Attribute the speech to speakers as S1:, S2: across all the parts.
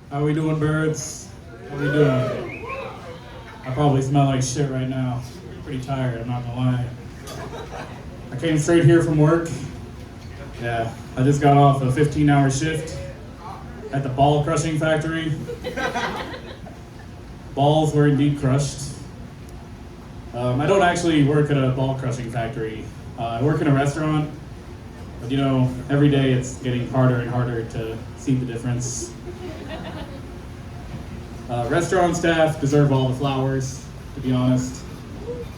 S1: How we doing, birds? How we doing? I probably smell like shit right now. Pretty tired, I'm not gonna lie. I came straight here from work. Yeah, I just got off a 15-hour shift at the ball crushing factory. Balls were indeed crushed. I don't actually work at a ball crushing factory. I work in a restaurant, but you know, every day it's getting harder and harder to see the difference. Restaurant staff deserve all the flowers, to be honest.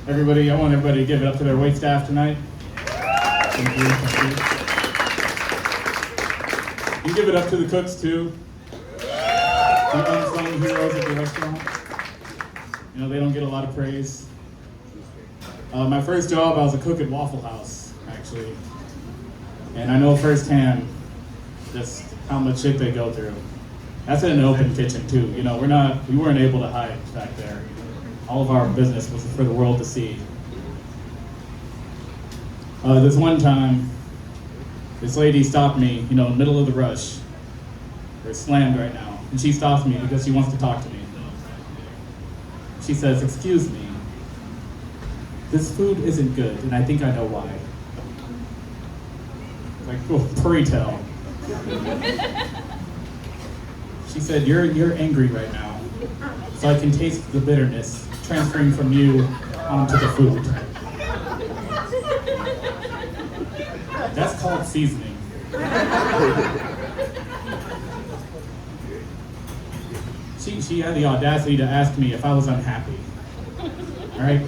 S1: I want everybody to give it up to their wait staff tonight. Thank you. Thank you. You give it up to the cooks too. The unsung heroes of the restaurant. You know, they don't get a lot of praise. My first job, I was a cook at Waffle House, actually. And I know firsthand just how much shit they go through. That's in an open kitchen too. You know, we weren't able to hide back there. All of our business was for the world to see. This one time, this lady stopped me, you know, in the middle of the rush. We're slammed right now. And she stops me because she wants to talk to me. She says, "Excuse me, this food isn't good, and I think I know why." Like, oh, pray tell. She said, you're angry right now, so I can taste the bitterness transferring from you onto the food. That's called seasoning. She had the audacity to ask me if I was unhappy. All right?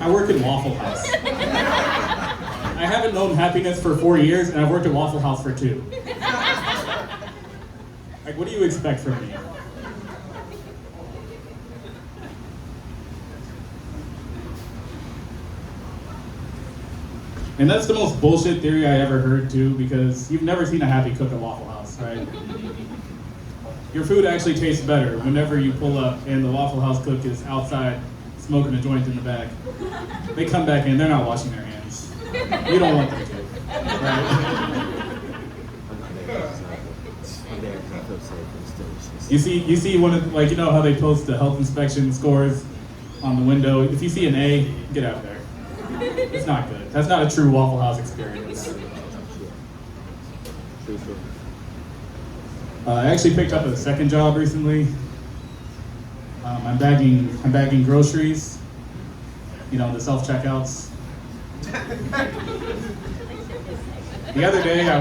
S1: I work at Waffle House. I haven't known happiness for 4 years, and I've worked at Waffle House for 2. Like, what do you expect from me? And that's the most bullshit theory I ever heard too, because you've never seen a happy cook at Waffle House, right? Your food actually tastes better whenever you pull up and the Waffle House cook is outside smoking a joint in the back. They come back in, they're not washing their hands. You don't want them to, right? You see one of, like, you know how they post the health inspection scores on the window? If you see an A, get out of there. It's not good. That's not a true Waffle House experience. I actually picked up a second job recently. I'm bagging groceries. You know, the self-checkouts. The other day I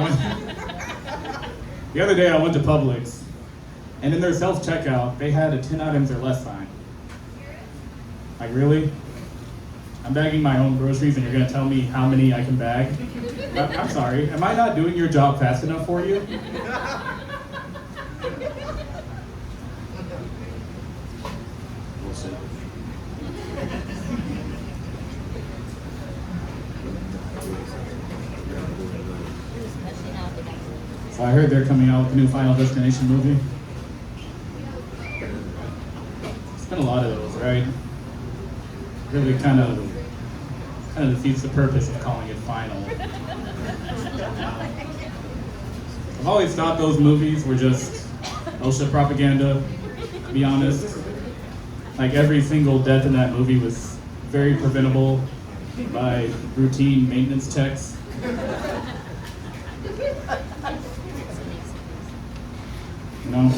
S1: went to Publix, and in their self-checkout, they had a 10 items or less sign. Like, really? I'm bagging my own groceries and you're gonna tell me how many I can bag? I'm sorry, am I not doing your job fast enough for you? So I heard they're coming out with a new Final Destination movie. It's been a lot of those, right? Really kind of defeats the purpose of calling it final. I've always thought those movies were just OSHA propaganda, to be honest. Like, every single death in that movie was very preventable by routine maintenance checks. You know?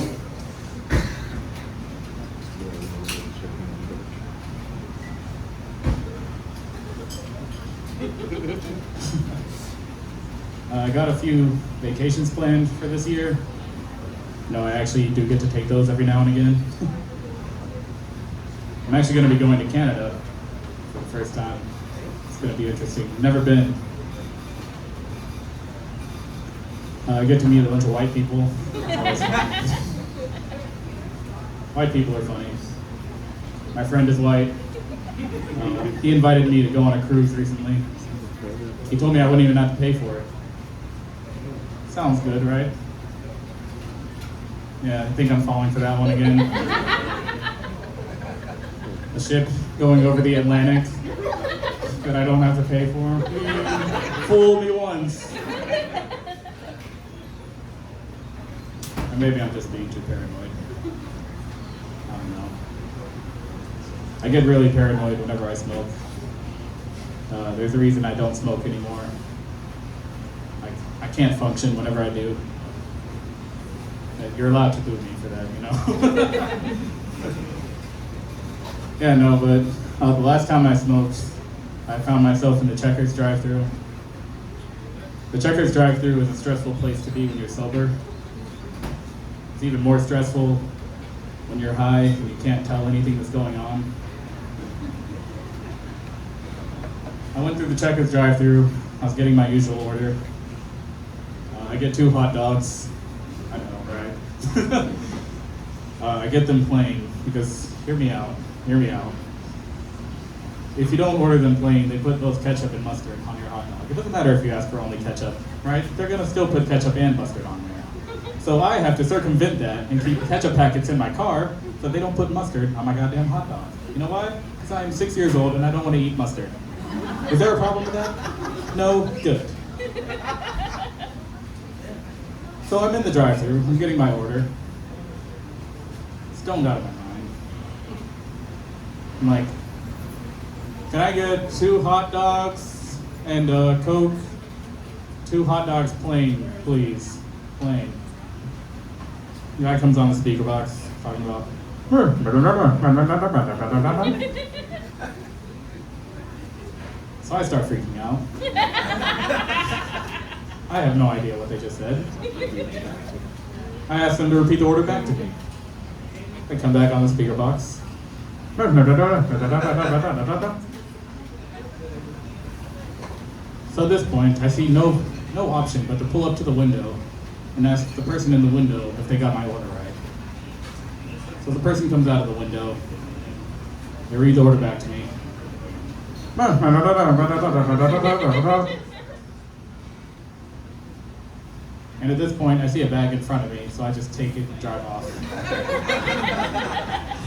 S1: I got a few vacations planned for this year. No, I actually do get to take those every now and again. I'm actually going to be going to Canada for the first time. It's going to be interesting. Never been. I get to meet a bunch of white people. White people are funny. My friend is white. He invited me to go on a cruise recently. He told me I wouldn't even have to pay for it. Sounds good, right? Yeah, I think I'm falling for that one again. A ship going over the Atlantic that I don't have to pay for. Fool me once. Or maybe I'm just being too paranoid. don't know. I get really paranoid whenever I smoke. There's a reason I don't smoke anymore. I can't function whenever I do. You're allowed to boo me for that, you know? Yeah, no, but the last time I smoked, I found myself in the Checkers drive-thru. The Checkers drive-thru is a stressful place to be when you're sober. It's even more stressful when you're high and you can't tell anything that's going on. I went through the Checkers drive-thru. I was getting my usual order. I get 2 hot dogs. I know, right? I get them plain because, hear me out. If you don't order them plain, they put both ketchup and mustard on your hot dog. It doesn't matter if you ask for only ketchup, right? They're gonna still put ketchup and mustard on there. So I have to circumvent that and keep ketchup packets in my car so they don't put mustard on my goddamn hot dog. You know why? Because I'm 6 years old and I don't want to eat mustard. Is there a problem with that? No? Good. So I'm in the drive-thru, I'm getting my order. Stoned out of my mind. I'm like, can I get 2 hot dogs and a Coke? 2 hot dogs plain, please. Plain. The guy comes on the speaker box talking about so I start freaking out. I have no idea what they just said. I asked them to repeat the order back to me. They come back on the speaker box. So at this point, I see no option but to pull up to the window and ask the person in the window if they got my order right. So the person comes out of the window, they read the order back to me. And at this point, I see a bag in front of me, so I just take it and drive off.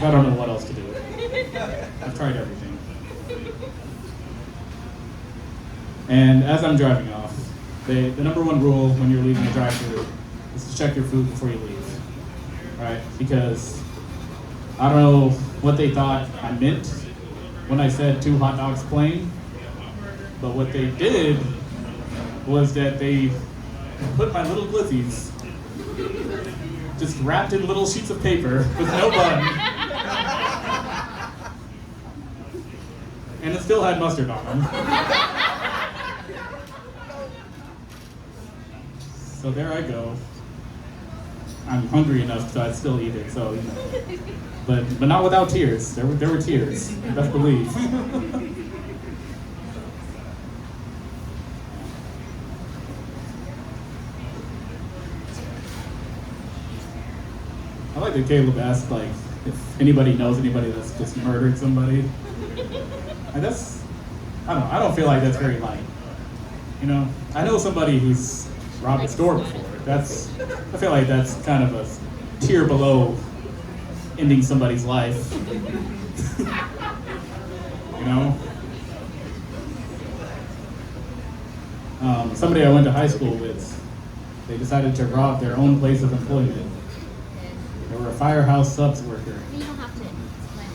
S1: I don't know what else to do. I've tried everything. And as I'm driving off, the number 1 rule when you're leaving a drive-thru is to check your food before you leave, right? Because I don't know what they thought I meant when I said 2 hot dogs plain, but what they did was that they put my little glizzies just wrapped in little sheets of paper with no bun, and it still had mustard on them. So there I go. I'm hungry enough so I'd still eat it. So, you know, but not without tears. There were tears. Best believe. I like that Caleb asked, like, if anybody knows anybody that's just murdered somebody. And I don't feel like that's very light. You know, I know somebody who's robbed a store before. I feel like that's kind of a tier below ending somebody's life. You know? Somebody I went to high school with, they decided to rob their own place of employment. They were a firehouse subs worker.
S2: You don't have to explain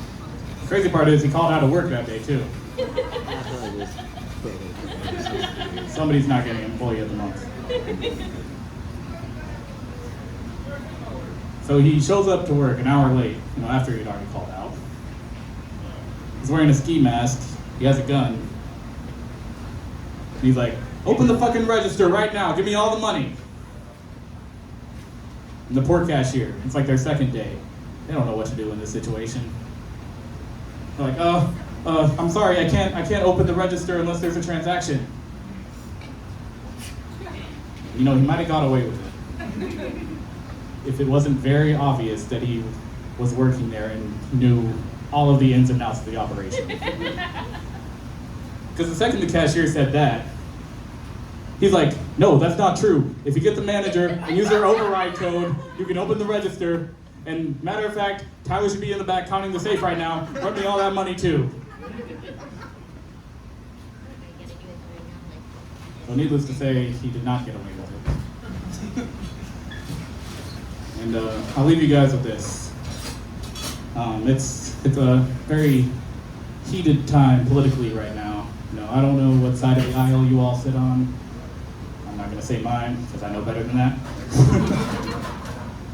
S1: The crazy part is he called out of work that day too. Somebody's not getting employee of the month. So he shows up to work an hour late, you know, after he'd already called out. He's wearing a ski mask, he has a gun. And he's like, open the fucking register right now, give me all the money. And the poor cashier, it's like their second day. They don't know what to do in this situation. They're like, I'm sorry, I can't open the register unless there's a transaction. You know, he might have got away with it if it wasn't very obvious that he was working there and knew all of the ins and outs of the operation. Because the second the cashier said that, he's like, no, that's not true. If you get the manager and use their override code, you can open the register. And matter of fact, Tyler should be in the back counting the safe right now. Run me all that money too. So needless to say, he did not get away with it. And I'll leave you guys with this. It's a very heated time politically right now. I don't know what side of the aisle you all sit on. I'm not going to say mine because I know better than that.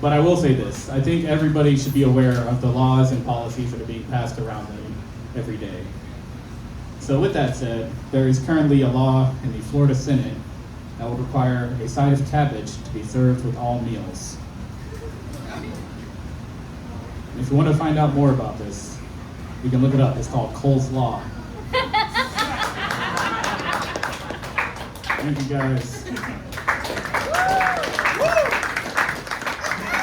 S1: But I will say this: I think everybody should be aware of the laws and policies that are being passed around them every day. So with that said, there is currently a law in the Florida Senate that will require a side of cabbage to be served with all meals. If you want to find out more about this, you can look it up. It's called Cole's Law. Thank you guys.